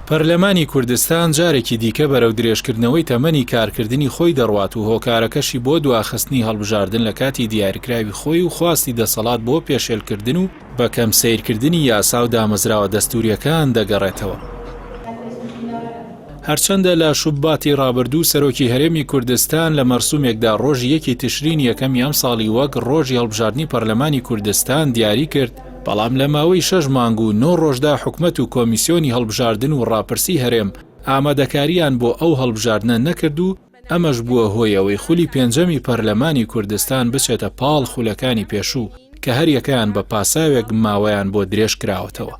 پەرلەمانی کوردستان جارێکی دیکە بەرەو درێژکردنەوەی تەمەنی کارکردنی خۆی دەڕوات و هۆکارەکەشی بۆ دواخستنی هەڵبژاردن لە کاتی دیاریکراوی خۆی و خواستی دەسەڵات بۆ پێشێلکردن و بە کەم سیرکردنی یاسا و دامەزراوە دەستوریەکان دەگەڕێتەوە. هەرچەندە لە شوباتی ڕابردوو سەرۆکی هەرێمی کوردستان لە مەرسومێکدا ڕۆژی 1 تشرین یەکەمی ئەم ساڵی وەک ڕۆژی هەڵبژاردنی پەرلەمانی کوردستان دیاری کرد، بەڵام لە ماوەی 6 مانگ و 9 ڕۆژدا حکومەت و کۆمیسیۆنی هەڵبژاردن و ڕاپرسی هەرێم ئامادەکاریان بۆ ئەو هەڵبژاردنە نەکرد و ئەمەش بووە هۆیەوەی خولی پێنجەمی پەرلەمانی کوردستان بچێتە پاڵ خولەکانی پێشوو کە هەر یەکەیان بە پاساوێک ماوەیان بۆ درێژ کراوەتەوە.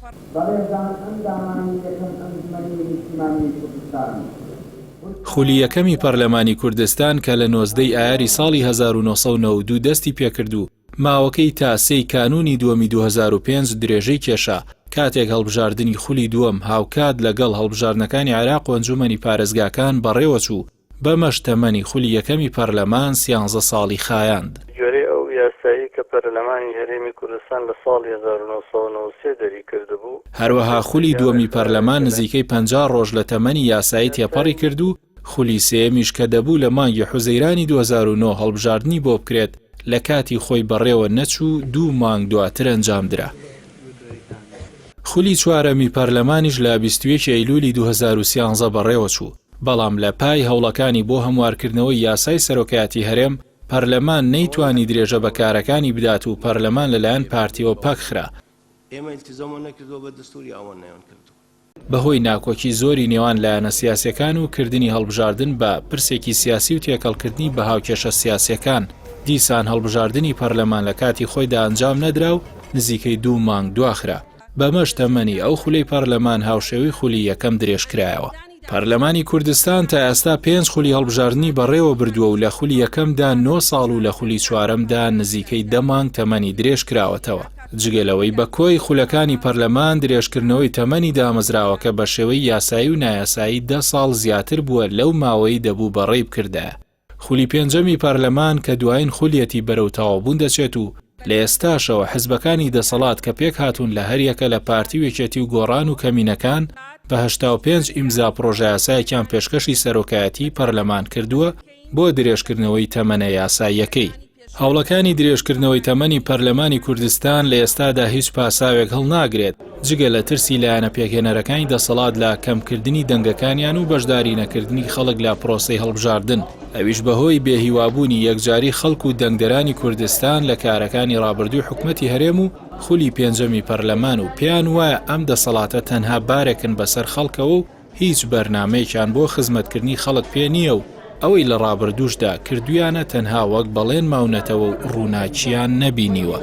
خولی یەکەمی پەرلەمانی کوردستان کە لە 19 ئایاری ساڵی 1992 دەستی پێکردو ماوەکەی تا 3 کانونی دووەمی 2005 درێژەی کێشا، کاتێک هەڵبژاردننی خولی دووەم هاوکات لەگەڵ هەڵبژاردنەکانی عێراق و ئەنجومەنی پارێزگاکان بەڕێوەچوو بەمەش تەمەنی خولی یەکەمی پەرلەمان 13 ساڵی خایاند. گوێرەی ئەو یاسایی کە پەرلەمانی هەرێمی کوردستان لە ساڵی 1993 دەری کردبوو، هەروەها خولی دووەمی پەرلەمان نزیکەی 50 ڕۆژ لە تەمەنی یاسایی تێپەڕی کرد و خولی سێمیش کە دەبوو لە مانگی حوزەیرانی 2009 هەڵبژاردننی بۆ بکرێت لە کاتی خۆی بەڕێوە نەچوو 2 مانگ دواتر ئەنجامدرا. خولی چوارەمی پەرلەمانیش لە 21 ئەیلولی 2013 بەڕێوە چوو، بەڵام لە پای هەوڵەکانی بۆ هەموارکردنەوەی یاسای سەرۆکایەتی هەرێم پەرلەمان نەیتوانی درێژە بەکارەکانی بدات و پەرلەمان لەلایەن پارتیەوە پەکخرا. بەهۆی ناکۆکی زۆری نێوان لایەنە سیاسیەکان و کردنی هەڵبژاردن بە پرسێکی سیاسی و تێکەڵکردنی بە هاوکێشە سیاسیەکان، دیسان هەڵبژاردننی پەرلەمان لە کاتی خۆیدا ئەنجام نەدرا و نزیکەی 2 مانگ دواخرا. بەمەش تەمەنی ئەو خولەی پەرلەمان هاوشێوی خولی یەکەم درێژکرایەوە. پەرلەمانی کوردستان تا ئێستا 5 خولی هەڵبژاردننی بەڕێوە بردووە و لە خولی یەکەمدا 9 ساڵ و لە خولی چوارەمدا نزیکەی 10 مانگ تەمەنی درێژ کراوەتەوە. جگەلەوەی بە کۆی خولەکانی پەرلەمان درێژکردنەوەی تەمەنی دامەزراوەکە بە شێوەی یاسایی و نایاسایی 10 ساڵ زیاتر بووە لەو ماوەی دەبوو بەڕێی بکردە. خولی پێنجەمی پەرلەمان کە دوایین خولیەتی بەرەو تەواوبوون دەچێت و لە ئێستاشەوە حزبەکانی دەسەڵات کە پێک هاتوون لە هەر یەکە لە پارتی وێکێتی و گۆڕان و کەمینەکان بە 85 ئیمزا پرۆژە یاسایەکیان پێشکەشی سەرۆکایەتی پەرلەمان کردووە بۆ درێژکردنەوەی تەمەنە یاساییەکەی. هەوڵەکانی درێژکردنەوەی تەمەنی پەرلەمانی کوردستان لە ئێستادا هیچ پاساوێک هەڵناگرێت جگە لە ترسی لایەنە پێکهێنەرەکانی دەسەڵات لە کەمکردنی دەنگەکانیان و بەشداری نەکردنی خەڵک لە پرۆسەی هەڵبژاردن، ئەویش بەهۆی بێهیوابوونی یەکجاری خەڵک و دەنگدەرانی کوردستان لە کارەکانی ڕابردووی حکومەتی هەرێم و خولی پێنجەمی پەرلەمان و پێیان وایە ئەم دەسەڵاتە تەنها بارێکن بەسەر خەڵکەوە و هیچ بەرنامەیەکیان بۆ خزمەتکردنی خەڵک پێ نییە و ئەوەی لە ڕابردووشدا کردویانە تەنها وەک بەڵێن ماونەتەوە و ڕووناچیان نەبینیوە.